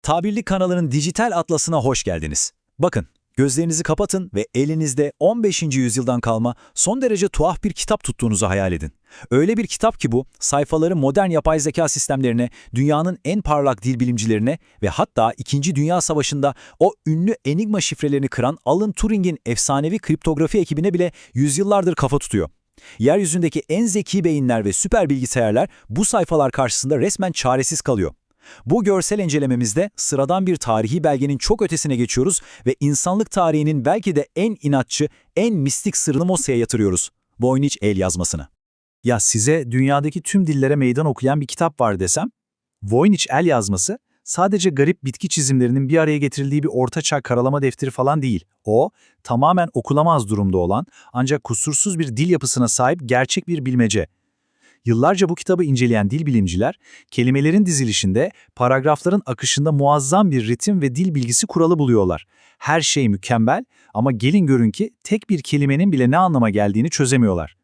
Tabirli kanalının dijital atlasına hoş geldiniz. Bakın, gözlerinizi kapatın ve elinizde 15. yüzyıldan kalma son derece tuhaf bir kitap tuttuğunuzu hayal edin. Öyle bir kitap ki bu, sayfaları modern yapay zeka sistemlerine, dünyanın en parlak dil bilimcilerine ve hatta İkinci Dünya Savaşı'nda o ünlü Enigma şifrelerini kıran Alan Turing'in efsanevi kriptografi ekibine bile yüzyıllardır kafa tutuyor. Yeryüzündeki en zeki beyinler ve süper bilgisayarlar bu sayfalar karşısında resmen çaresiz kalıyor. Bu görsel incelememizde sıradan bir tarihi belgenin çok ötesine geçiyoruz ve insanlık tarihinin belki de en inatçı, en mistik sırrını masaya yatırıyoruz. Voynich el yazmasını. Ya size dünyadaki tüm dillere meydan okuyan bir kitap var desem, Voynich el yazması sadece garip bitki çizimlerinin bir araya getirildiği bir ortaçağ karalama defteri falan değil. O, tamamen okulamaz durumda olan ancak kusursuz bir dil yapısına sahip gerçek bir bilmece. Yıllarca bu kitabı inceleyen dil bilimciler, kelimelerin dizilişinde, paragrafların akışında muazzam bir ritim ve dil bilgisi kuralı buluyorlar. Her şey mükemmel ama gelin görün ki tek bir kelimenin bile ne anlama geldiğini çözemiyorlar.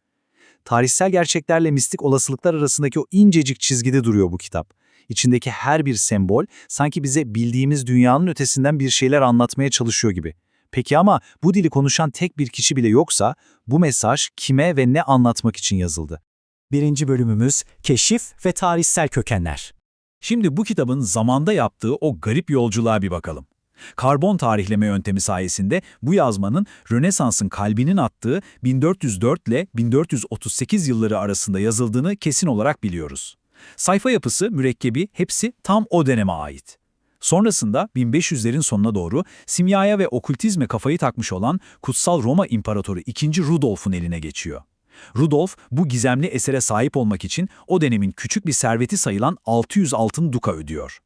Tarihsel gerçeklerle mistik olasılıklar arasındaki o incecik çizgide duruyor bu kitap. İçindeki her bir sembol sanki bize bildiğimiz dünyanın ötesinden bir şeyler anlatmaya çalışıyor gibi. Peki ama bu dili konuşan tek bir kişi bile yoksa bu mesaj kime ve ne anlatmak için yazıldı? Birinci bölümümüz Keşif ve Tarihsel Kökenler. Şimdi bu kitabın zamanda yaptığı o garip yolculuğa bir bakalım. Karbon tarihleme yöntemi sayesinde bu yazmanın Rönesans'ın kalbinin attığı 1404 ile 1438 yılları arasında yazıldığını kesin olarak biliyoruz. Sayfa yapısı, mürekkebi hepsi tam o döneme ait. Sonrasında 1500'lerin sonuna doğru simyaya ve okültizme kafayı takmış olan Kutsal Roma İmparatoru II. Rudolf'un eline geçiyor. Rudolf, bu gizemli esere sahip olmak için o dönemin küçük bir serveti sayılan 600 altın duka ödüyor.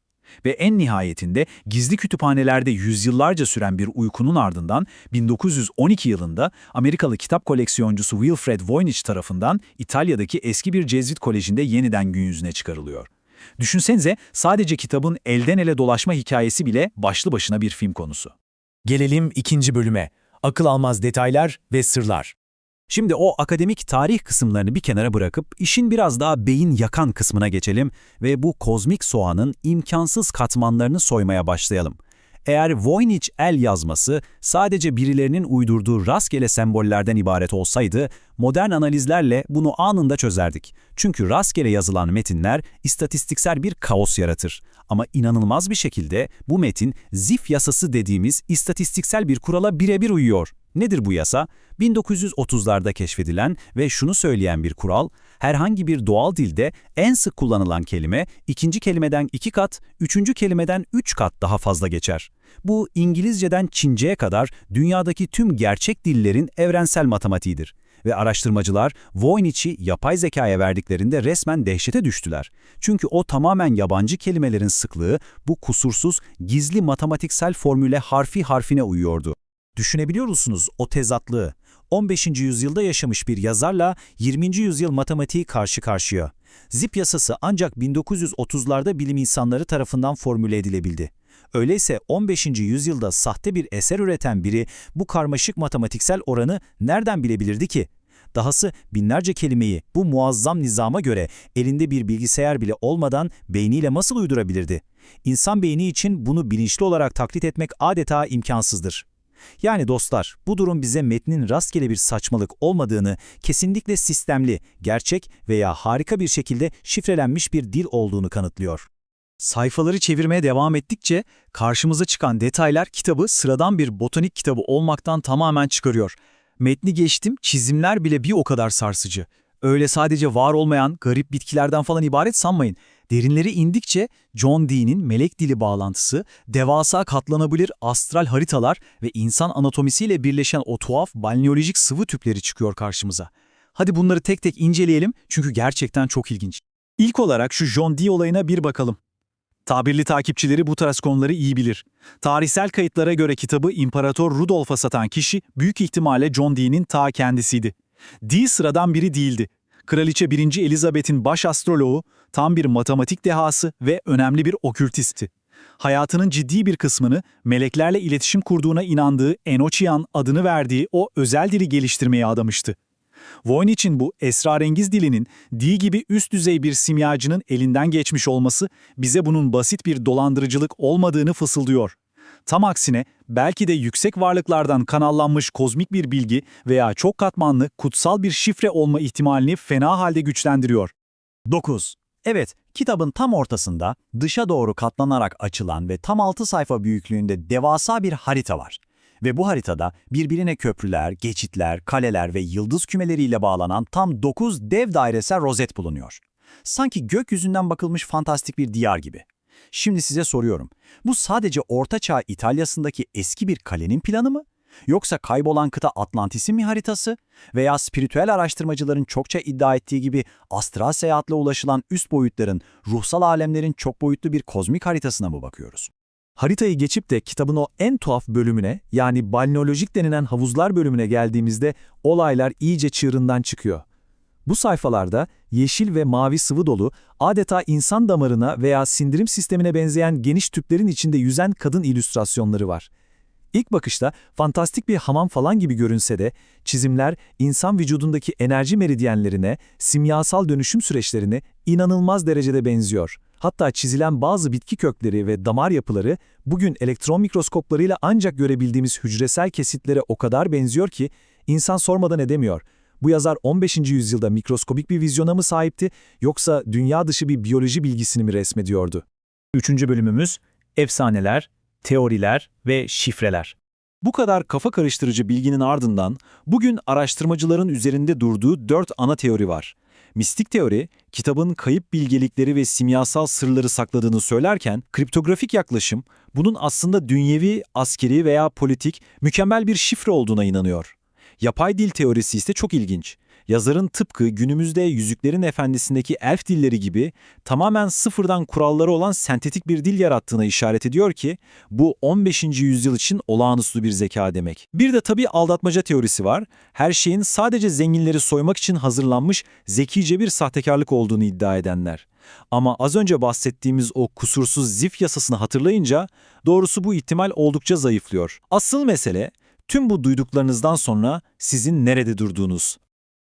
Ve en nihayetinde gizli kütüphanelerde yüzyıllarca süren bir uykunun ardından 1912 yılında Amerikalı kitap koleksiyoncusu Wilfred Voynich tarafından İtalya'daki eski bir Cezvit Koleji'nde yeniden gün yüzüne çıkarılıyor. Düşünsenize, sadece kitabın elden ele dolaşma hikayesi bile başlı başına bir film konusu. Gelelim ikinci bölüme. Akıl almaz detaylar ve sırlar. Şimdi o akademik tarih kısımlarını bir kenara bırakıp işin biraz daha beyin yakan kısmına geçelim ve bu kozmik soğanın imkansız katmanlarını soymaya başlayalım. Eğer Voynich el yazması sadece birilerinin uydurduğu rastgele sembollerden ibaret olsaydı, modern analizlerle bunu anında çözerdik. Çünkü rastgele yazılan metinler istatistiksel bir kaos yaratır. Ama inanılmaz bir şekilde bu metin Zipf yasası dediğimiz istatistiksel bir kurala birebir uyuyor. Nedir bu yasa? 1930'larda keşfedilen ve şunu söyleyen bir kural, herhangi bir doğal dilde en sık kullanılan kelime ikinci kelimeden 2 kat, üçüncü kelimeden 3 kat daha fazla geçer. Bu İngilizceden Çince'ye kadar dünyadaki tüm gerçek dillerin evrensel matematiğidir. Ve araştırmacılar Voynich'i yapay zekaya verdiklerinde resmen dehşete düştüler. Çünkü o tamamen yabancı kelimelerin sıklığı bu kusursuz, gizli matematiksel formüle harfi harfine uyuyordu. Düşünebiliyor musunuz o tezatlığı? 15. yüzyılda yaşamış bir yazarla 20. yüzyıl matematiği karşı karşıya. Zipf yasası ancak 1930'larda bilim insanları tarafından formüle edilebildi. Öyleyse 15. yüzyılda sahte bir eser üreten biri bu karmaşık matematiksel oranı nereden bilebilirdi ki? Dahası binlerce kelimeyi bu muazzam nizama göre elinde bir bilgisayar bile olmadan beyniyle nasıl uydurabilirdi? İnsan beyni için bunu bilinçli olarak taklit etmek adeta imkansızdır. Yani dostlar, bu durum bize metnin rastgele bir saçmalık olmadığını, kesinlikle sistemli, gerçek veya harika bir şekilde şifrelenmiş bir dil olduğunu kanıtlıyor. Sayfaları çevirmeye devam ettikçe karşımıza çıkan detaylar kitabı sıradan bir botanik kitabı olmaktan tamamen çıkarıyor. Metni geçtim, çizimler bile bir o kadar sarsıcı. Öyle sadece var olmayan garip bitkilerden falan ibaret sanmayın. Derinleri indikçe John Dee'nin melek dili bağlantısı, devasa katlanabilir astral haritalar ve insan anatomisiyle birleşen o tuhaf balneolojik sıvı tüpleri çıkıyor karşımıza. Hadi bunları tek tek inceleyelim çünkü gerçekten çok ilginç. İlk olarak şu John Dee olayına bir bakalım. Tabirli takipçileri bu tarz konuları iyi bilir. Tarihsel kayıtlara göre kitabı İmparator Rudolf'a satan kişi büyük ihtimalle John Dee'nin ta kendisiydi. Dee sıradan biri değildi. Kraliçe 1. Elizabeth'in baş astroloğu, tam bir matematik dehası ve önemli bir okültistti. Hayatının ciddi bir kısmını meleklerle iletişim kurduğuna inandığı Enochian adını verdiği o özel dili geliştirmeye adamıştı. Voynich'in bu esrarengiz dilinin D gibi üst düzey bir simyacının elinden geçmiş olması bize bunun basit bir dolandırıcılık olmadığını fısıldıyor. Tam aksine belki de yüksek varlıklardan kanallanmış kozmik bir bilgi veya çok katmanlı kutsal bir şifre olma ihtimalini fena halde güçlendiriyor. 9. Evet, kitabın tam ortasında dışa doğru katlanarak açılan ve tam 6 sayfa büyüklüğünde devasa bir harita var. Ve bu haritada birbirine köprüler, geçitler, kaleler ve yıldız kümeleriyle bağlanan tam 9 dev dairesel rozet bulunuyor. Sanki gökyüzünden bakılmış fantastik bir diyar gibi. Şimdi size soruyorum, bu sadece Orta Çağ İtalya'sındaki eski bir kalenin planı mı? Yoksa kaybolan kıta Atlantis'in mi haritası? Veya spiritüel araştırmacıların çokça iddia ettiği gibi astral seyahatle ulaşılan üst boyutların, ruhsal alemlerin çok boyutlu bir kozmik haritasına mı bakıyoruz? Haritayı geçip de kitabın o en tuhaf bölümüne, yani balneolojik denilen havuzlar bölümüne geldiğimizde olaylar iyice çığırından çıkıyor. Bu sayfalarda yeşil ve mavi sıvı dolu, adeta insan damarına veya sindirim sistemine benzeyen geniş tüplerin içinde yüzen kadın illüstrasyonları var. İlk bakışta fantastik bir hamam falan gibi görünse de çizimler insan vücudundaki enerji meridyenlerine, simyasal dönüşüm süreçlerine inanılmaz derecede benziyor. Hatta çizilen bazı bitki kökleri ve damar yapıları bugün elektron mikroskoplarıyla ancak görebildiğimiz hücresel kesitlere o kadar benziyor ki insan sormadan edemiyor. Bu yazar 15. yüzyılda mikroskobik bir vizyona mı sahipti yoksa dünya dışı bir biyoloji bilgisini mi resmediyordu? 3. bölümümüz efsaneler, teoriler ve şifreler. Bu kadar kafa karıştırıcı bilginin ardından bugün araştırmacıların üzerinde durduğu 4 ana teori var. Mistik teori, kitabın kayıp bilgelikleri ve simyasal sırları sakladığını söylerken, kriptografik yaklaşım, bunun aslında dünyevi, askeri veya politik mükemmel bir şifre olduğuna inanıyor. Yapay dil teorisi ise çok ilginç. Yazarın tıpkı günümüzde Yüzüklerin Efendisi'ndeki elf dilleri gibi tamamen sıfırdan kuralları olan sentetik bir dil yarattığına işaret ediyor ki bu 15. yüzyıl için olağanüstü bir zeka demek. Bir de tabii aldatmaca teorisi var. Her şeyin sadece zenginleri soymak için hazırlanmış zekice bir sahtekarlık olduğunu iddia edenler. Ama az önce bahsettiğimiz o kusursuz Zipf yasasını hatırlayınca doğrusu bu ihtimal oldukça zayıflıyor. Asıl mesele tüm bu duyduklarınızdan sonra sizin nerede durduğunuz.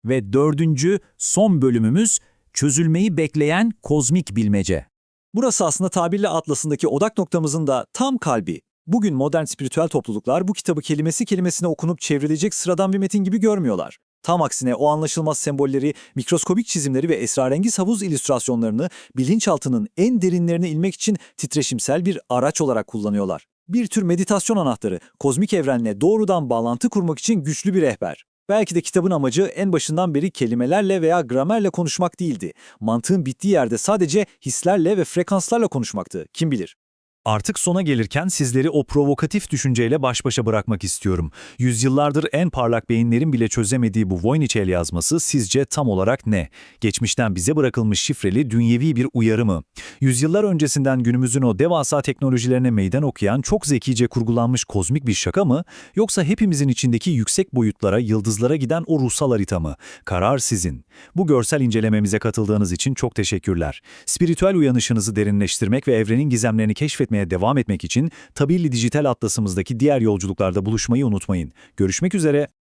Ve 4. son bölümümüz çözülmeyi bekleyen kozmik bilmece. Burası aslında tabirle Atlas'ındaki odak noktamızın da tam kalbi. Bugün modern spiritüel topluluklar bu kitabı kelimesi kelimesine okunup çevrilecek sıradan bir metin gibi görmüyorlar. Tam aksine o anlaşılmaz sembolleri, mikroskobik çizimleri ve esrarengiz havuz illüstrasyonlarını bilinçaltının en derinlerine inmek için titreşimsel bir araç olarak kullanıyorlar. Bir tür meditasyon anahtarı, kozmik evrenle doğrudan bağlantı kurmak için güçlü bir rehber. Belki de kitabın amacı en başından beri kelimelerle veya gramerle konuşmak değildi. Mantığın bittiği yerde sadece hislerle ve frekanslarla konuşmaktı. Kim bilir? Artık sona gelirken sizleri o provokatif düşünceyle baş başa bırakmak istiyorum. Yüzyıllardır en parlak beyinlerin bile çözemediği bu Voynich el yazması sizce tam olarak ne? Geçmişten bize bırakılmış şifreli dünyevi bir uyarı mı? Yüzyıllar öncesinden günümüzün o devasa teknolojilerine meydan okuyan çok zekice kurgulanmış kozmik bir şaka mı? Yoksa hepimizin içindeki yüksek boyutlara, yıldızlara giden o ruhsal harita mı? Karar sizin. Bu görsel incelememize katıldığınız için çok teşekkürler. Spiritüel uyanışınızı derinleştirmek ve evrenin gizemlerini keşfetmeye devam etmek için Tabilli Dijital Atlas'ımızdaki diğer yolculuklarda buluşmayı unutmayın. Görüşmek üzere.